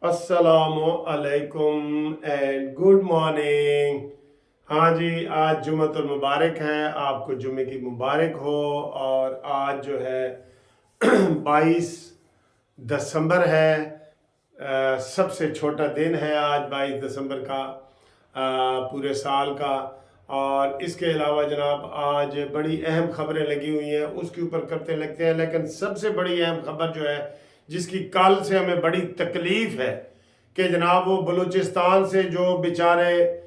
अस्सलामु अलैकुम and good morning. हाँ जी, आज जुम्मतुल मुबारक है, आपको जुम्मे की मुबारक हो। और आज जो है 22 दिसंबर है। सबसे छोटा दिन है आज 22 दिसंबर का, पूरे साल का। और इसके अलावा जनाब आज बड़ी अहम खबरें लगी हुई हैं, उसके ऊपर करते लगते हैं। लेकिन सबसे बड़ी अहम खबर जो है, जिसकी कल से हमें बड़ी तकलीफ़ है, कि जनाब वो बलूचिस्तान से जो बेचारे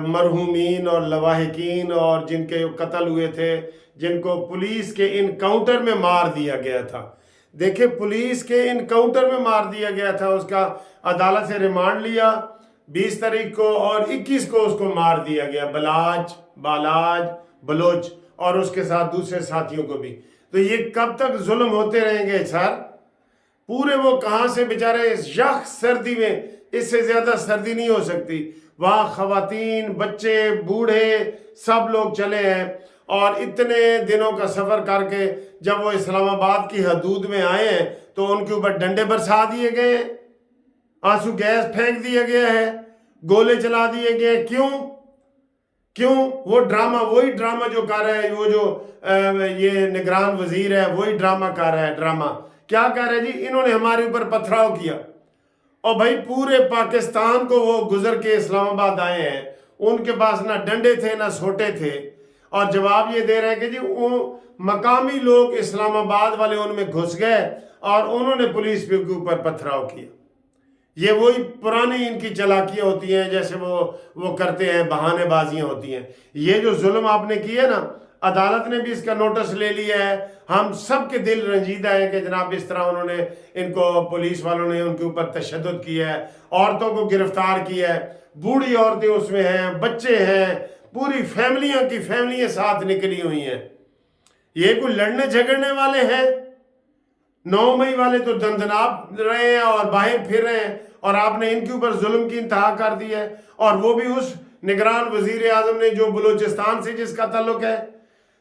मरहूमीन और लवाहिकीन और जिनके कत्ल हुए थे, जिनको पुलिस के इनकाउंटर में मार दिया गया था। देखिए, पुलिस के इनकाउंटर में मार दिया गया था, उसका अदालत से रिमांड लिया 20 तारीख को, और 21 को उसको मार दिया गया। बालाज बलोच और उसके साथ दूसरे साथियों को भी। तो ये कब तक जुल्म होते रहेंगे सर? पूरे वो कहाँ से बेचारे इस यख सर्दी में, इससे ज़्यादा सर्दी नहीं हो सकती, वहाँ खवातीन, बच्चे, बूढ़े सब लोग चले हैं। और इतने दिनों का सफ़र करके जब वो इस्लामाबाद की हदूद में आए हैं तो उनके ऊपर डंडे बरसा दिए गए हैं, आंसू गैस फेंक दिया गया है, गोले चला दिए गए। क्यों? वो ड्रामा, वही ड्रामा जो कर रहा है वो जो ये निगरान वजीर है, वही ड्रामा कर रहा है। ड्रामा क्या कर रहा है जी? इन्होंने हमारे ऊपर पथराव किया, और भाई पूरे पाकिस्तान को वो गुजर के इस्लामाबाद आए हैं, उनके पास ना डंडे थे ना सोटे थे, और जवाब ये दे रहे हैं कि जी वो मकामी लोग इस्लामाबाद वाले उनमें घुस गए और उन्होंने पुलिस के ऊपर पथराव किया। ये वही पुरानी इनकी चालाकियाँ होती हैं, जैसे वो करते हैं, बहानेबाजियाँ होती हैं। ये जो जुल्म आपने किया ना, अदालत ने भी इसका नोटिस ले लिया है। हम सब के दिल रंजीदा हैं कि जनाब इस तरह उन्होंने इनको, पुलिस वालों ने उनके ऊपर तशद्दुद किया है, औरतों को गिरफ्तार किया है, बूढ़ी औरतें उसमें हैं, बच्चे हैं, पूरी फैमिलियाँ की फैमिलियाँ साथ निकली हुई हैं। ये कोई लड़ने झगड़ने वाले हैं? 9 मई वाले तो दंदनाप रहे हैं और बाहर फिर रहे हैं, और आपने इनके ऊपर जुल्म की इंतहा कर दी है। और वो भी उस निगरान वजीर आजम ने जो बलूचिस्तान से जिसका ताल्लुक है,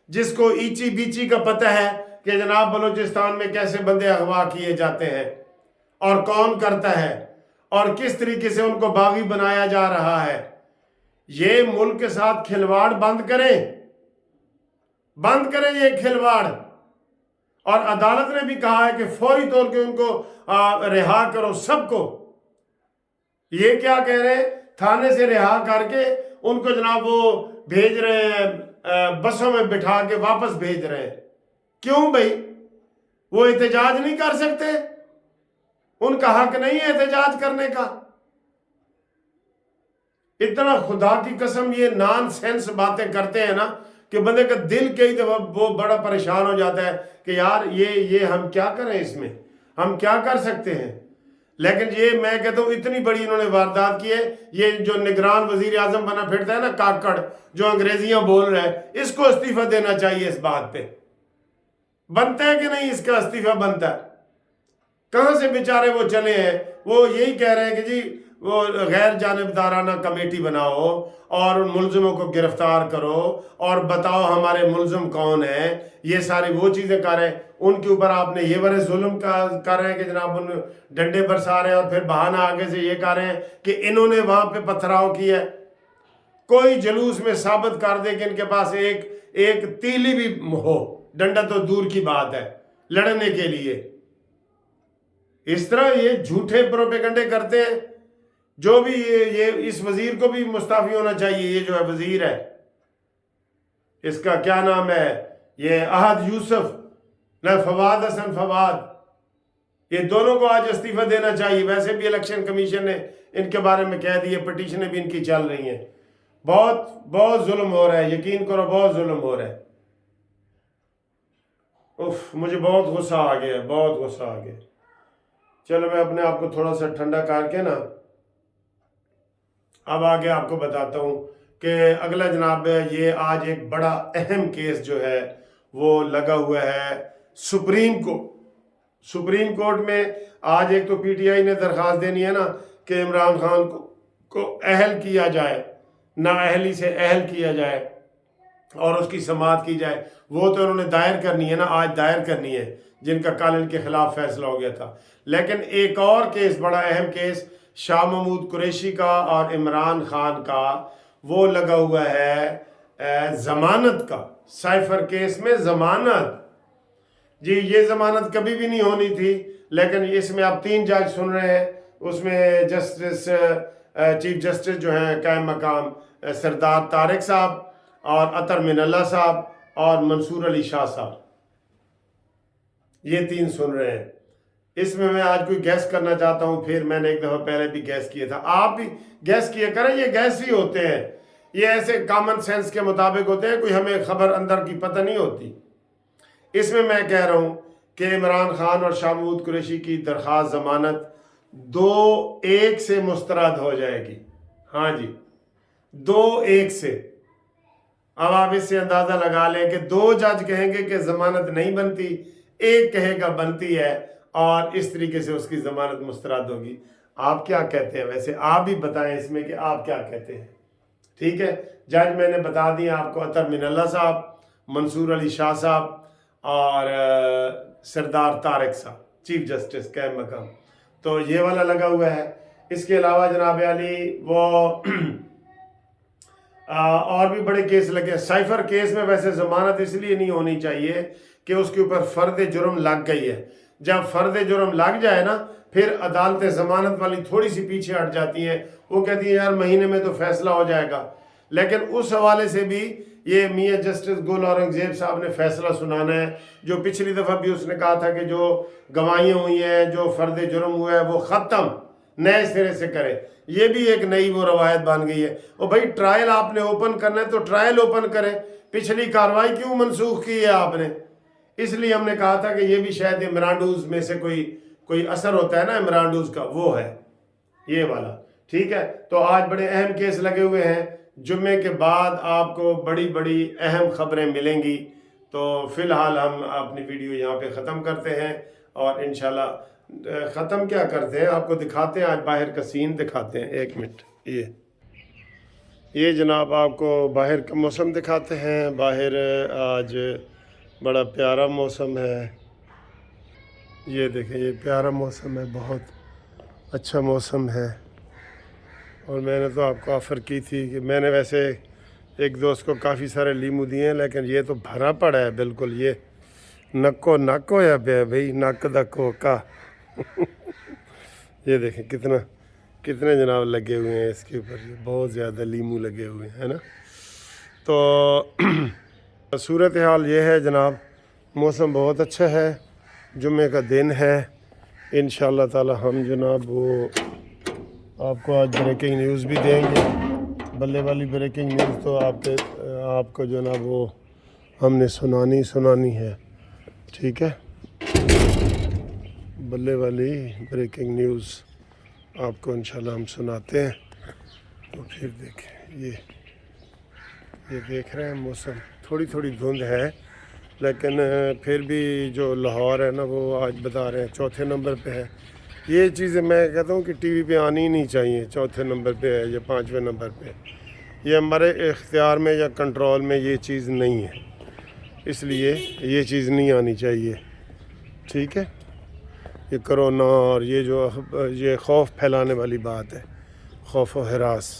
जिसको ईची बीची का पता है कि जनाब बलूचिस्तान में कैसे बंदे अगवा किए जाते हैं और कौन करता है और किस तरीके से उनको बागी बनाया जा रहा है। ये मुल्क के साथ खिलवाड़ बंद करें ये खिलवाड़। और अदालत ने भी कहा है कि फौरी तौर पे उनको रिहा करो सबको। ये क्या कह रहे हैं? थाने से रिहा करके उनको जनाब वो भेज रहे हैं, बसों में बिठा के वापस भेज रहे हैं। क्यों भाई? वो एहतजाज नहीं कर सकते? उनका हक नहीं है एहतजाज करने का? इतना खुदा की कसम ये नॉनसेंस बातें करते हैं ना कि बंदे का दिल कई दफा वो बड़ा परेशान हो जाता है कि यार ये हम क्या करें, इसमें हम क्या कर सकते हैं। लेकिन ये मैं कहता हूँ इतनी बड़ी इन्होंने वारदात की है। ये जो निगरान वजीर आजम बना फिरता है ना, काकड़ जो अंग्रेजियां बोल रहा है, इसको इस्तीफा देना चाहिए। इस बात पे बनता है कि नहीं? इसका इस्तीफा बनता है। कहाँ से बेचारे वो चले हैं? वो यही कह रहे हैं कि जी वो गैर जानिबदाराना कमेटी बनाओ और उन मुलजिमों को गिरफ्तार करो और बताओ हमारे मुलजिम कौन है। ये सारी वो चीज़ें कर रहे हैं। उनके ऊपर आपने ये बड़े जुल्म कर रहे हैं कि जनाब उन डंडे बरसा रहे हैं, और फिर बहाना आगे से ये कर रहे हैं कि इन्होंने वहाँ पे पथराव किया है। कोई जुलूस में साबित कर दे कि इनके पास एक तीली भी हो, डंडा तो दूर की बात है, लड़ने के लिए। इस तरह ये झूठे प्रोपेगंडे करते हैं। जो भी ये इस वजीर को भी मुस्ताफी होना चाहिए। ये जो है वजीर है, इसका क्या नाम है, ये अहद यूसुफ न फवाद हसन फवाद, ये दोनों को आज इस्तीफा देना चाहिए। वैसे भी इलेक्शन कमीशन ने इनके बारे में कह दिए, पिटीशनें भी इनकी चल रही हैं। बहुत बहुत जुल्म हो रहा है, यकीन करो बहुत जुल्म हो रहा है। उफ, मुझे बहुत गुस्सा आ गया, बहुत गुस्सा आ गया। चलो मैं अपने आप को थोड़ा सा ठंडा करके ना अब आगे आपको बताता हूँ कि अगला जनाब ये आज एक बड़ा अहम केस जो है वो लगा हुआ है सुप्रीम कोर्ट में। आज एक तो पीटीआई ने दरख्वास्त देनी है ना कि इमरान खान को अहल किया जाए, नाअहली से अहल किया जाए। اور اس کی سماعت کی جائے، وہ تو انہوں نے دائر کرنی ہے نا، آج دائر کرنی ہے، جن کا کل ان کے خلاف فیصلہ ہو گیا تھا۔ لیکن ایک اور کیس، بڑا اہم کیس شاہ محمود قریشی کا اور عمران خان کا، وہ لگا ہوا ہے ضمانت کا، سائفر کیس میں ضمانت۔ جی یہ ضمانت کبھی بھی نہیں ہونی تھی، لیکن اس میں آپ 3 جج سن رہے ہیں، اس میں جسٹس چیف جسٹس جو ہیں قائم مقام سردار طارق صاحب اور اطہر من اللہ صاحب اور منصور علی شاہ صاحب، یہ 3 سن رہے ہیں۔ اس میں آج کوئی گیس کرنا چاہتا ہوں، پھر میں نے ایک دفعہ پہلے بھی گیس کیا تھا، آپ بھی گیس کیا کریں، یہ گیس ہی ہوتے ہیں، یہ ایسے کامن سینس کے مطابق ہوتے ہیں، کوئی ہمیں خبر اندر کی پتہ نہیں ہوتی۔ اس میں کہہ رہا ہوں کہ عمران خان اور شاہ محمود قریشی کی درخواست ضمانت 2-1 سے مسترد ہو جائے گی۔ ہاں جی 2-1 سے۔ اب آپ اس سے اندازہ لگا لیں کہ 2 جج کہیں گے کہ ضمانت نہیں بنتی، 1 کہے گا بنتی ہے، اور اس طریقے سے اس کی ضمانت مسترد ہوگی۔ آپ کیا کہتے ہیں؟ ویسے آپ بھی بتائیں اس میں کہ آپ کیا کہتے ہیں۔ ٹھیک ہے، جج میں نے بتا دیا آپ کو، اطہر من اللہ صاحب، منصور علی شاہ صاحب اور سردار طارق صاحب، چیف جسٹس قائم مقام، تو یہ والا لگا ہوا ہے۔ اس کے علاوہ جناب علی وہ اور بھی بڑے کیس لگے۔ سائفر کیس میں ویسے ضمانت اس لیے نہیں ہونی چاہیے کہ اس کے اوپر فرد جرم لگ گئی ہے۔ جب فرد جرم لگ جائے نا، پھر عدالتیں ضمانت والی تھوڑی سی پیچھے ہٹ جاتی ہیں، وہ کہتی ہیں یار مہینے میں تو فیصلہ ہو جائے گا۔ لیکن اس حوالے سے بھی یہ میاں جسٹس گل اورنگزیب صاحب نے فیصلہ سنانا ہے، جو پچھلی دفعہ بھی اس نے کہا تھا کہ جو گواہیاں ہوئی ہیں، جو فرد جرم ہوا ہے وہ ختم نئے سرے سے کرے۔ یہ بھی ایک نئی وہ روایت بن گئی ہے۔ اور بھائی ٹرائل آپ نے اوپن کرنا ہے تو ٹرائل اوپن کرے، پچھلی کارروائی کیوں منسوخ کی ہے آپ نے؟ اس لیے ہم نے کہا تھا کہ یہ بھی شاید عمران میں سے کوئی اثر ہوتا ہے نا عمران کا، وہ ہے یہ والا۔ ٹھیک ہے، تو آج بڑے اہم کیس لگے ہوئے ہیں۔ جمعے کے بعد آپ کو بڑی بڑی اہم خبریں ملیں گی۔ تو فی الحال ہم اپنی ویڈیو یہاں پہ ختم کرتے ہیں، اور انشاءاللہ ختم کیا کرتے ہیں، آپ کو دکھاتے ہیں، آج باہر کا سین دکھاتے ہیں۔ 1 منٹ، یہ جناب آپ کو باہر کا موسم دکھاتے ہیں۔ باہر آج بڑا پیارا موسم ہے، یہ دیکھیں، یہ پیارا موسم ہے، بہت اچھا موسم ہے۔ اور میں نے تو آپ کو آفر کی تھی کہ میں نے ویسے ایک دوست کو کافی سارے لیمو دیے ہیں، لیکن یہ تو بھرا پڑا ہے بالکل، یہ نکو نک ہویا پیا بھائی، نک دا کوکا۔ یہ دیکھیں کتنے جناب لگے ہوئے ہیں اس کے اوپر، بہت زیادہ لیمو لگے ہوئے ہیں نا۔ تو صورتحال یہ ہے جناب، موسم بہت اچھا ہے، جمعے کا دن ہے، انشاءاللہ تعالی ہم جناب وہ آپ کو آج بریکنگ نیوز بھی دیں گے۔ بلے والی بریکنگ نیوز تو آپ کو جناب وہ ہم نے سنانی ہے، ٹھیک ہے، بلے والی بریکنگ نیوز آپ کو انشاءاللہ ہم سناتے ہیں۔ تو پھر دیکھیں، یہ دیکھ رہے ہیں موسم، تھوڑی دھند ہے، لیکن پھر بھی جو لاہور ہے نا وہ آج بتا رہے ہیں 4تھے نمبر پہ ہے۔ یہ چیزیں میں کہتا ہوں کہ ٹی وی پہ آنی ہی نہیں چاہیے، 4تھے نمبر پہ ہے یا 5ویں نمبر پہ، یہ ہمارے اختیار میں یا کنٹرول میں یہ چیز نہیں ہے، اس لیے یہ چیز نہیں آنی چاہیے، ٹھیک ہے۔ یہ کرونا اور یہ جو یہ خوف پھیلانے والی بات ہے، خوف و ہراس۔